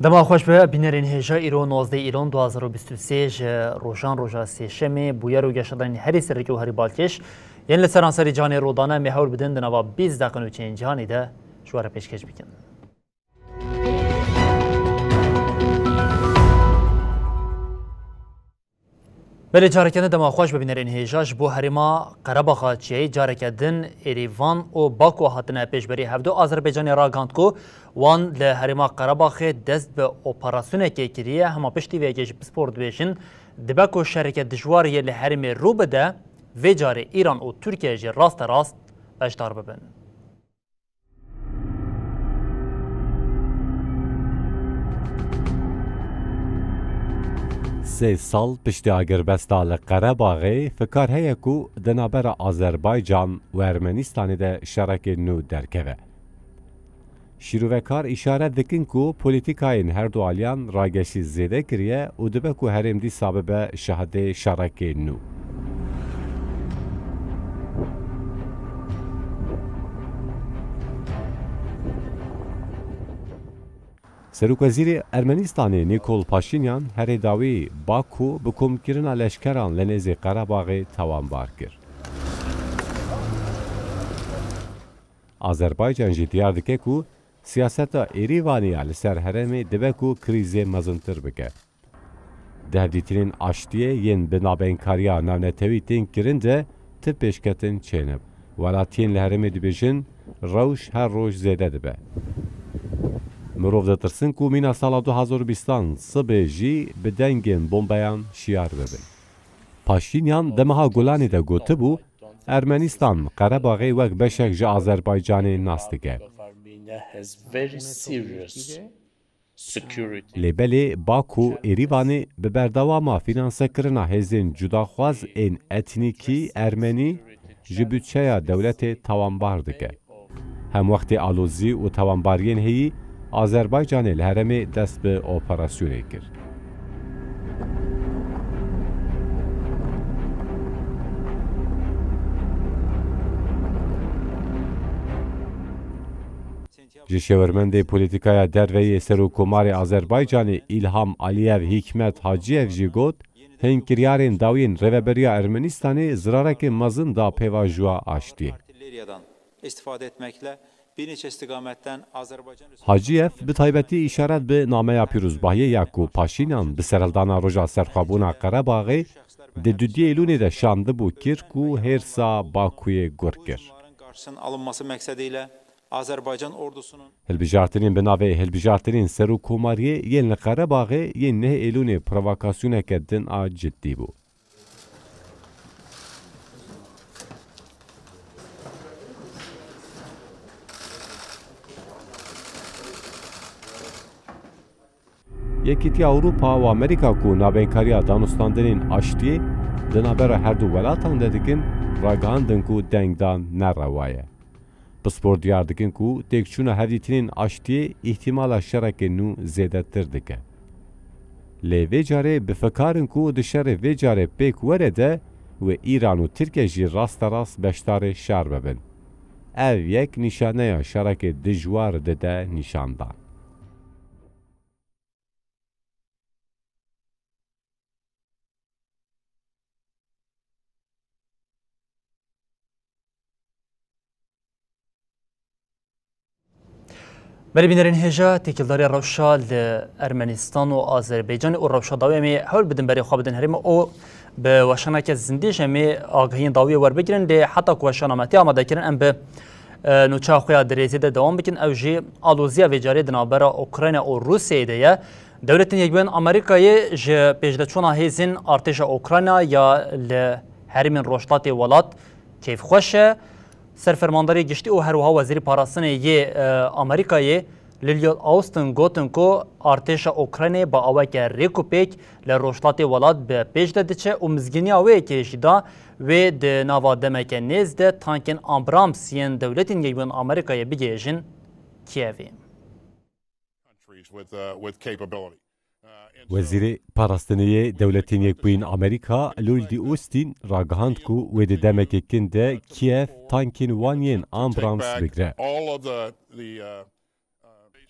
دما خوش به بینرین هجا ایران 19 ایران 2023 روشان روژا سیشمی بویر و گشتن هری سرکی و هری بالکش یعنی لسرانسری جانی رودانه میهول بدن دنوا 20 دقیقه و چین جهانی ده شواره پیشکش بکن. بله جارکن دما خوش به بینرین هجاش بو هریما قرباخ چی جارکدن ایریوان و باکو هاتنه پیشبری هفدو آذربایجان راگاند کو وان له هریما قرباخ دست به اپراسیون که کریه هما پشتی ویجش سپورت بیشن دباکو شرکت دشواری له هریم رو بده و جاری ایران و ترکیه جی راست بشتار ببن. 3 سال پشتی آگربستا لقرباغی فکر هیا کو دنابر آذربایجان و ارمنستان ده شرک نو درکوه. شیروکار اشاره دکن کو پولیتیکاین هر دو آلیان راگشی زیده کریه و دبه کو هرم دی سبب شهده شرک نو. سروک وزیر ارمنستانی نیکول پاشینیان هر داوی باکو بکم کرنا لشکران لنزی قرباغ توانبار کرد. آذربایجان جی دیار دکه کو سیاست ایریوانی لسر هرمی دبه کو کریز مزنتر بکه. دهدیترین آشتیه ین بنابینکاریا نانتوی تین کرنده تب پیشکتن چینب. ولاتین لهرمی دبیجن روش هر روش زیده دبه. مروف دترسن کو مینا سال 2020 صبح جی به دنگین بمبیان شیار ببین. پاشینیان دمها گولانی ده گوته بو ارمنستان قرباغی وک بشک جا آذربایجانی ناستگه. لیبلی باکو ایریوانی به بردواما فینانسه کرنا هزین جداخواز این اتنیکی ارمنی جبوتچه دولت توانبار دکه. هم وقت آلوزی و توانبارین هی آذربایجان الهرمی دست به اپراسیونی کرد. جشورمند پولیتیکای دروی سروکومار آذربایجان ایلهام علییو حکمت حاجیف جی گوت هنکریارین داوین روبریا ارمنستانی زرارک مزن دا پیواجوا آشتی. استفاده etmekle Hacıyev bi taybeti işaret bi namaya Piruzbahiye Yaku Paşinyan bi sereldana roja serxabuna Qarabağê de düdye Eylûnê de şandı bu kir ku hersa Bakuyê gur kir. Hilbijartinên bi navê hilbijartinên Serokkomariyê yên li Qarabağê yên 9 Eylûnê provokasyoneke din a ciddî bû. یکیتی اروپا و امریکا کو نابینکاریا دانستاندنین آشتی دنابر هر دو ولاتان دادکن راگاندن کو دنگدان نروایه. پسپور دیار دکن کو تکچون هدیترین آشتی احتمال شرک نو زیده تر دکه. لی ویجاره بفکارن کو دشار ویجاره پیک ورده و ایران و ترکیه جی راست بشتار شار ببن. او یک نشانه شرک دجوار دده نشاندان. بله بینرین هجا تکیلداری روشا ارمنستان و آذربایجان و روشا داوی می حول بدن برای خواب بدن هریم او به وشانه که زندیش می آگهین داوی ور بگیرن ده حتی که وشانه متی آماده کرن ام به نوچه خویا دریزی ده دوام بکن او جی آلوزیا و جاری دنابرا اوکراین و روسیه ده دولت یکبین امریکای جه پیشده چونا هیزین ارتش اوکراین یا لهریم روشتات ولات کیف خوشه سرفرمانداری گشتی و هر وها وزیر پاراستن یه امریکایی لیلیال آوستن گوتن کو ارتش اوکراینه با اوک ریکوپیک لروشلات ولاد به پیش دادچه و مزگینی اوه کشیدا و د نوا دمک نیز ده تانکن آمبرامس ین دولتین یون آمریکای بگیجن کیوی. وزیر پاراستنیه دولتین یک بین آمریکا لولدی اوستین راگهاند کو و د دمک کنده کیف تانکن وانین آمبرامس بگره.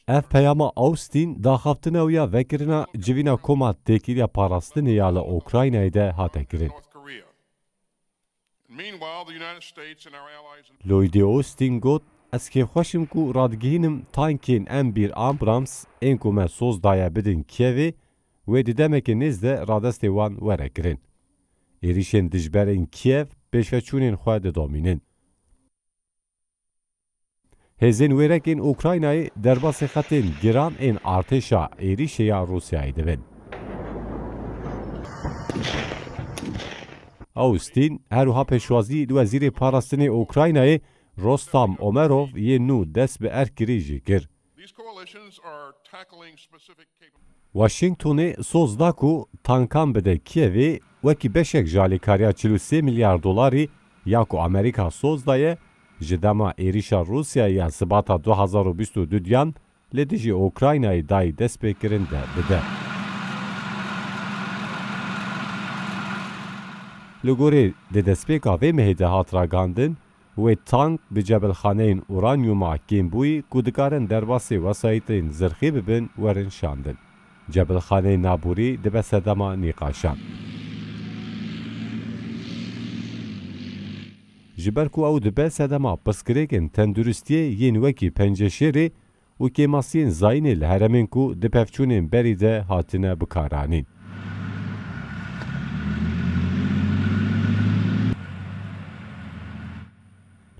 اف پیاما اوستین داخفتن اویا وکرنا جوینا کمات تکیلیا پاراستنیا ل اوکراینای ده هاته کرد. لویدی اوستین گوت از که خوشم کو رادگینم تانکین M1 آمبرامس این کومه سوز دایا بدن کیوی و دیدمک نزده رادست وان وره کرن. ایریشن دجبرین کیف پیشوچونین خواه دومینن. هزین ویرکین اوکراینای درباس خطین گران این ارتشا ایریشه یا روسیایی دوین. اوستین هروها پیشوازی وزیر پاراستنی اوکراینای رستام اومروف یه نو دست به ارکریجی گر. واشنگتونی سوزدا کو تانکان بده کیوی وکی بشک جالیکاریا 43 میلیارد دلاری یا کو امریکا سوزدایه جدما ایریشا روسیا یا سباتا 2022 دیان لدیجی اوکراینای دای دست بکرنده بده. لگوری ده دست بکاوی مهده هات را گاندن و تانک به جبل خانه اورانیوما کیمبوی کودکارن درباسی وسایتین زرخی ببین ورن شاندن. جبل خانه نابوری ده بسدما نیقاشان. جبر کو او دبه سدما پسکریکن تندرستی ین وکی پنجشیری و کیماسین زاین الهرمین کو دپفچونین بریده هاتنه بکارانین.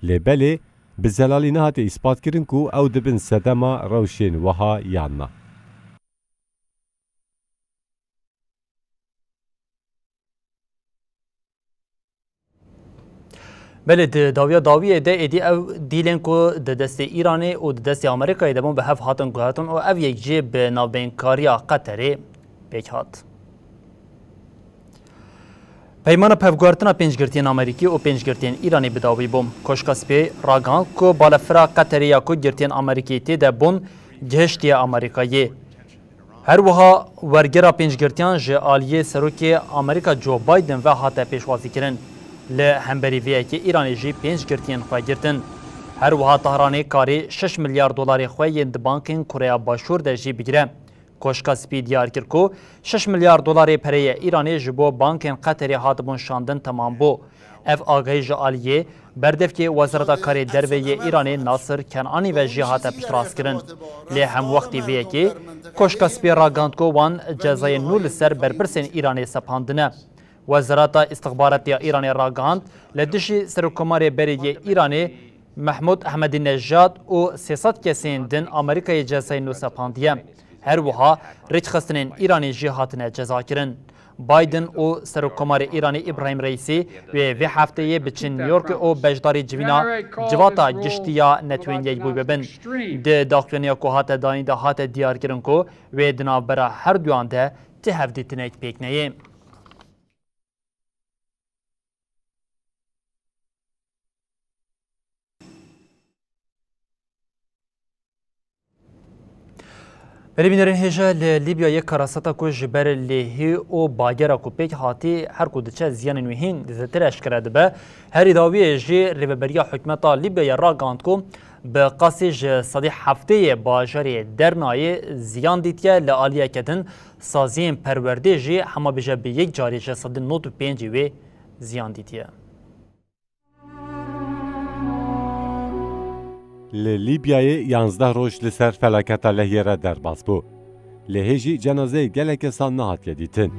لبلی به زلالی نهات اثبات کرن کو او دبن سدما روشین وها یاننا. بله داویه ده ایدی او دیلن کو ده دست ایرانی و ده دست آمریکایی دبون به هف هاتن گوهاتن و او یک جیب به نابینکاریا قطری پیک هات. پیمان پفگارتنا پنجگرتین آمریکی و پنجگرتین ایرانی بداوی بوم. کشکاسپی راگان کو بالفرا قطری یا کو گرتین آمریکی تی ده بون گهشتی آمریکایی. هر وها ورگرا پنجگرتیان جه آلیه سروکی آمریکا جو بایدن و هاته پیشوازی کرن. لهمبری وی که ایرانی جی 5 گرتین خواه گرتن. هر وها طهرانی کاری 6 میلیارد دلاری خواه یند بانکین کره باشور ده جی بگیره. کوشکاسپی دیار کرد کو 6 میلیارد دلاری پره ایرانی جبو بانکین قطری هاتبون شاندن تمام بو. اف آگهی جالیه بردف که وزارت کاری دروی ایرانی ناصر کنعانی و جی هاته پشتراس کرن. لی هم وقتی وی که کوشکاسپی راگاند کو وان جزای نول سر برپرسین ایرانی سپاندنه. وزارت استخبارات ایرانی راگاند لدشی سرکمار بری ایرانی محمود احمدی نژاد و 300 کسین دن آمریکای جزای نو سپاندیه. هر وها ریچ خستنین ایرانی جهاتنه جزا کرن. بایدن و سرکمار ایرانی ابراهیم رئیسی و هفته بچین نیویورک و بجداری جوینا جواتا گشتیا نتوین یک بوی ببن. ده داخلینیا که هات دانی ده هات دیار کرن که و دنابرا هر دوان ده تهفدی تنک پیک نیه. ولی بینرین هجا لیبیا یک کراستا کو جبر لیهی و باگرا کو پیک هاتی هر کو دچه زیان نوهین دزتر اشکره دبه هر داوی جی ریبریا حکمتا لیبیا را گاند کو به قاسج صدی هفته باجری درنای زیان دیتیه لعالیه کدن سازین پرورده جی همه بجه به یک جاری جه صدی 95 و زیان دیتیه. لیبیای 11 روز لسر فلاکت لهیره در باز بو. لهجی جنازه گلک سان نهات یدیتن.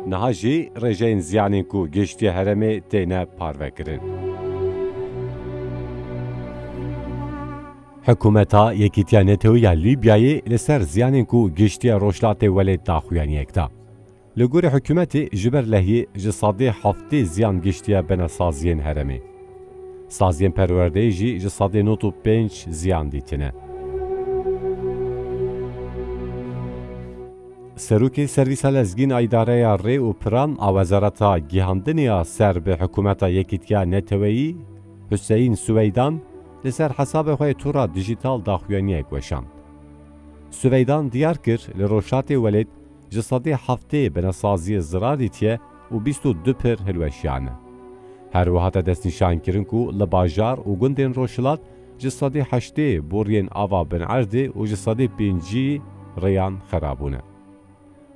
نهاجی رجین زیانی کو گشتی هرمه تینه پارو کرن. حکومتا یکیتیا نتویا لیبیای لسر زیانی کو گشتی روشلات ولید داخویانی اکتا. لگور حکومتی جبر لهی جسادی هفته زیان گشتی بناسازین هرمه. Saziyên perwerdeyî jî ji 95 ziyan dîtine. Serokê Servîsa Lezgîn a îdareya Rê û Piran a Wezareta Gihandiniya ser bi hikûmeta Yekîtiya Neteweyî Hüseyin Süveydan li ser hesabê xwe tura dijîtal daxuyaniyek weşand. Süveydan diyar kir li Rojhilatê Welêt ji 7 binasaziyê zirar dîtiye û 22 pir hilweşiyane. Her wiha te destnîşankirin ku li bajar û gundên Rojhilat ji 8 boriyên ava bin Erdê û ji 5 rêyan xerabûne.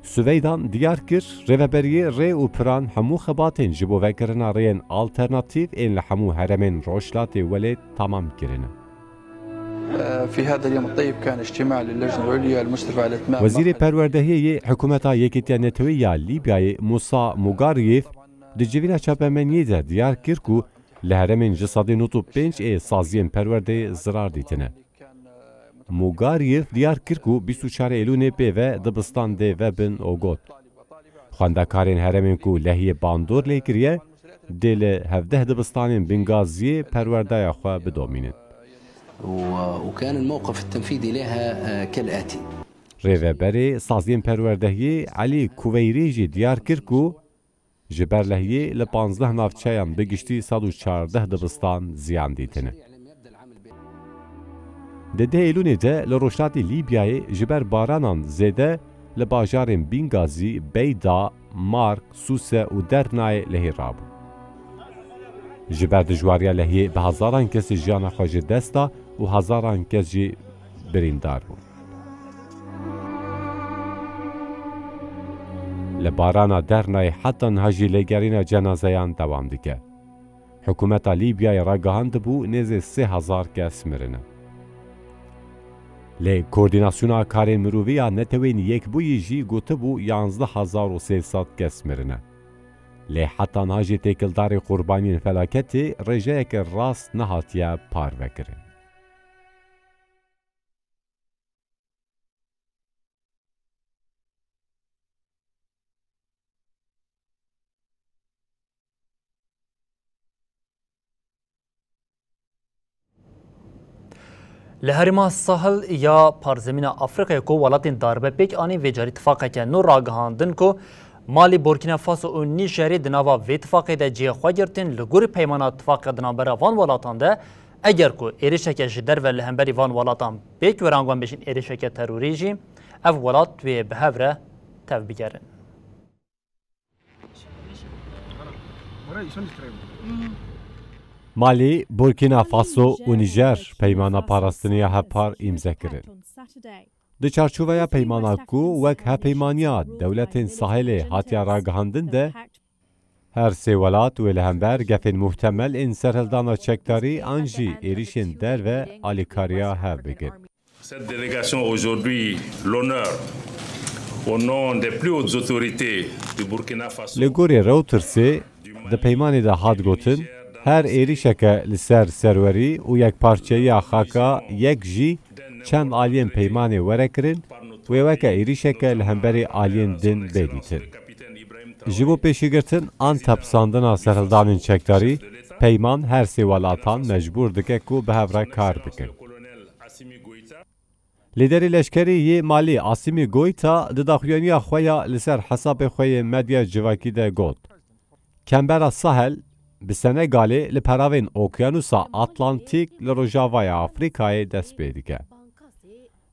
Süveydan diyar kir rêveberiyê Rê û Piran hemû xebatên ji bo vekirina rêyên alternatîv ên li hemû heremên Rojhilatê Welêt tamam kirine. في هذا اليوم الطيب كان اجتماع للجنة العليا المشرفة على إتمام Wezîrê Perwerdehiyê Hikûmeta Yekîtiya Netewî ya Lîbyayê Musa Mugariyef di civîna çapemeniyê de diyar kir ku li heremên ji 95 ê saziyên perwerdeyê zirar dîtine. Mugariyef diyar kir ku 24 Eylûnê pêve dibistan dê vebin û got. Xwendekarên heremên ku lehiyê bandor lê kiriye dê li 17 dibistanên Bengaziyê perwerdeya xwe bidomînin. وكان الموقف التنفيذي لها كالآتي. Rêveberê saziyên perwerdehiyê Elî Kuveyrî jî diyar kir ku ji ber lehiyê li 15 navçeyan bi giştî 114 dibistan ziyan dîtine. Di 10 Eylûnê de li Rojhilatê Lîbyayê ji ber baranan zêde li bajarên Bengazî, Beyda, Mark, Sûse û Dernayê lehî rabû. Ji ber dijwariya lehiyê bi hezaran kesî jiyana xwe ji dest da û hezaran kes jî birîndar bûn. Li barana Dernayê heta niha jî lêgerîna cenazeyan dewam dike. Hikûmeta Lîbyayê ragihandibû nêzê 3000 kes mirine. Lê koordînasyona karên mirovî ya netewên yekbûyî jî gotibû 11300 kes mirine. Lê heta niha jî têkildarê qurbaniyên felaketê rêjeyeke rast nehatiye parvekirin. Li herêma Sahel ya parzemîna Afrikayê ku welatên darbepêk anî vêcarî tifaqeke nû ragihandin ku Malî, Burkina Faso û Nîjerê di nava vê tifaqê de cihê xwe girtin li gorî peymana tifaqê di navbera van welatan de eger ku êrişeke ji derve li hemberî van welatan pêk weranguan bêjin êrişeke terorî jî ev welat wê bi hev re tev bigerin. Malî, Burkina Faso û Nîjer peymana parastiniya hevpar îmze kirin. Di çarçoveya peymana ku wek hepeymaniya dewletên Sahelê hatiye ragihandin de her sê welat wê li hember gefên muhtemel ên serhildana çekdarî an jî êrişên derve alîkariya hev bikin. Cette délégation aujourd'hui l'honneur au nom des plus hautes autorités du Burkina Faso. Li gorî Reutersê di peymanê de hat gotin her êrişeke li ser serwerî û yekparçeyiya xaka yek jî çend aliyên peymanê were kirin wê weke êrişeke li hemberî aliyên din bêdîtin. Ji bo pêşîgirtin an tepsandina serhildanên çekdarî, peyman her sê welatan mecbûr dike ku bi hev re kar bikin. Lêderê leşkerî yê Malî Asimi Goîta di daxuyaniya xwe ya li ser hesabê xwe yê medya civakî de got. Kembera Sahel bi Senegalê li peravên Okyanusa Atlantîk li Rojavaya Afrikayê dest pê dike.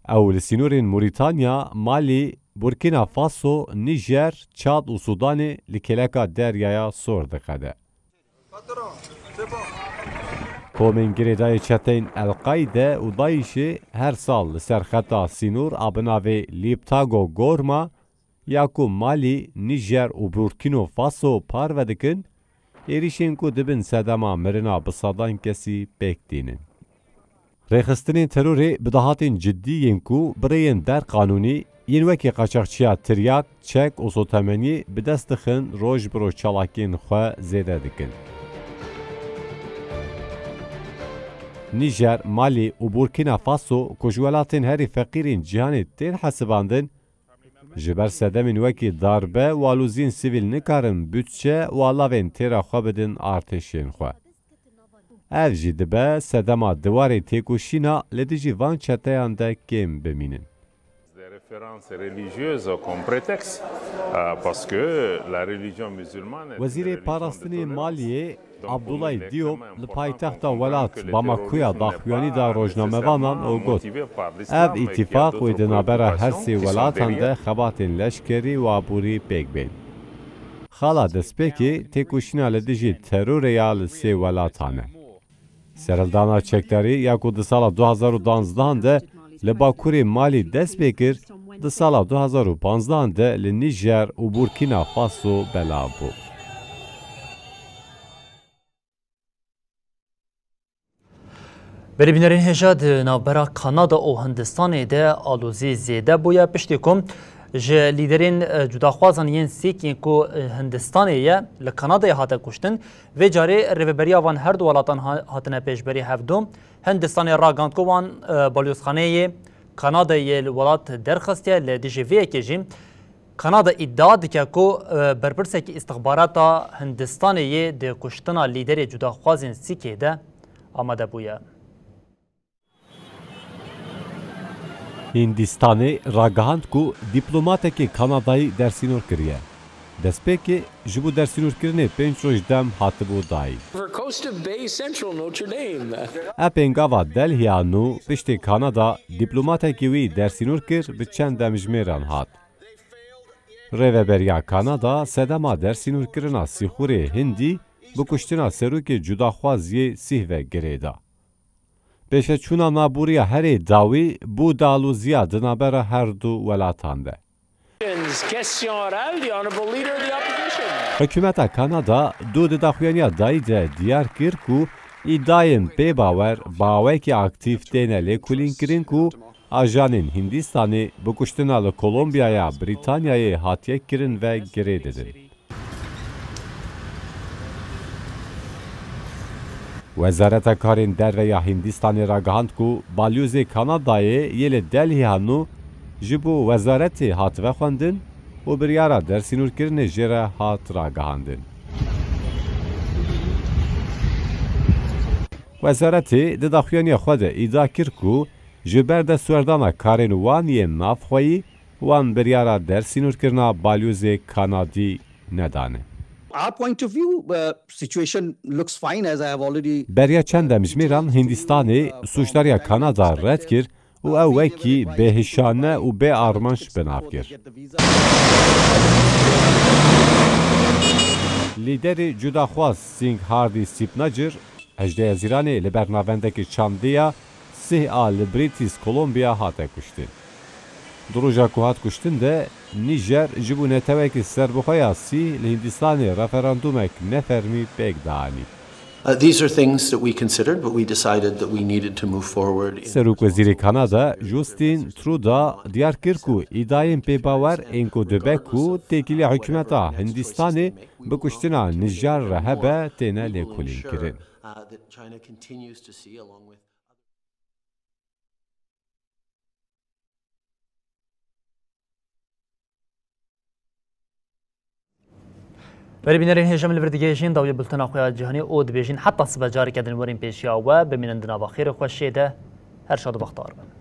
Ew li sînorên Mûrîtanya, Malî, Burkina Faso, Nîjer, Çad û Sudanê li kêleka deryaya sor dixede. Komên girêdayê çeteyên El-Qaîde û Daişê her sal li ser xeta sînor a bi navê Liptago Gorma ya ku Malî, Nîjer û Burkina Faso parve dikin, êrişên ku dibin sedema mirina bi sadan kesî pêk dînin. Rêxistinên terorê bi dahatên ciddî yên ku birêyên derqanûnî yên wekî qaçaxçiya tiryak, çek û sotemenî bi dest dixin roj bi roj çalakiyên xwe zêde dikin. Nîjer, Malî û Burkina Faso ku ji welatên herî feqîrên cîhanê tên hesibandin, ji ber sedemên wekî darbe û alûziyên sivîl nikarin bütçe û alavên têra xwe bidin artêşên xwe. ev jî dibe sedema diwarê têkoşîna li dijî van çeteyan de kêm bimînin. Des références religieuses comme prétexte, parce que la religion musulmane. Wezîrê Parastinê Maliyê Abdullah Diop li paytexta welat Bamakoya daxuyanî da rojnamevanan û got ev îtîfaq wê di navbera her sê welatan de xebatên leşkerî û aborî pêk bên. Xala destpêkê têkoşîna li dijî terorê ya li sê welatan e. Serhildana çekdarî ya ku di sala 2012 de li Bakurê Malî dest pê kir, di sala 2015 de li Nîjer û Burkina Faso belav bû. Berîbînerên hêja di navbera Kanada û Hindistanê de alozî zêde bûye piştî ku ji lîderên cudaxwazan yên Sîkên ku Hindistanê ye li Kanadayê hate kuştin, vê carê rêveberiya van her du welatan hatine pêşberî hevdû. Hindistanê ragand ku wan balyozxaneyê Kanadayê li welat derxistiye li dijî vê yekê jî Kanada îdia dike ku berpirsekî îstixbarata Hindistanê di kuştina lîderê cudaxwazên Sîkê de amade bûye. Hindistanê ragihand ku dîplomatekî Kanadayî dersînor kiriye. Destpêkê ji bo dersînorkirinê 5 roj dem hatibû dayî. Epên gava Delhiya nû piştî Kanada dîplomatekî wî dersînor kir bi çend demjimêran hat. Rêveberiya Kanada sedema dersînorkirina Sîxurê Hindî bi kuştina serokê cudaxwaziyê sîh ve girê da. Pêşeçûna nabûriya herê dawî bû dalûziya di navbera her du welatan de. Hikûmeta Kanada du di daxuyaniya dayî de diyar kir ku îdayên pêbawer bawekî aktif têne lêkolînkirin ku ajanên Hindistanê bi kuştina li Kolombiyaya Brîtanyayê hatiye kirin ve girê didin. Wezareta Karên Derve ya Hindistanê ragihand ku balyozê Kanadayê yê li Delhiya nû ji bo wezaretê hat vexwendin û biryara dersînorkirinê jê re hat ragihandin. Wezaretê di daxuyaniya xwe de îdia kir ku ji ber destwerdana karên wan yên navxweyî wan biryara dersînorkirina balyozê Kanadî nedane. Our point of view, situation looks fine, as I have already. Beriya çend demjimêran Hindistanê suçdariya Kanada red kir û ew wekî bêhişane û bêarmanc binav kir. Lîderê cudaxwaz Singh Hardî Sipnacir 18 Zîranê li ber navendekî çandîya sih a li British Columbia hate kuştin. Di roja ku hat kuştin de Nîjer ji bo netewekî serbixweya sî li Hindistanê referandumek nefermî pêk danî. These are things that we considered, but we decided that we needed to move forward. Serokvezîrê Kanada Justin Trudeau diyar kir ku îdayên pêbawer ên ku dibe ku têkiliya hikûmeta Hindistanê bi kuştina Nîjer re hebe têne lêkolînkirin. Berîbînerên hêja li vir digihêjin dawiyê bultena xwe ya cîhanî û dibêjin heta sibe carekê din werên pêşiya we bimînin di nava xêrê xwe şê de her şad û bextar bin.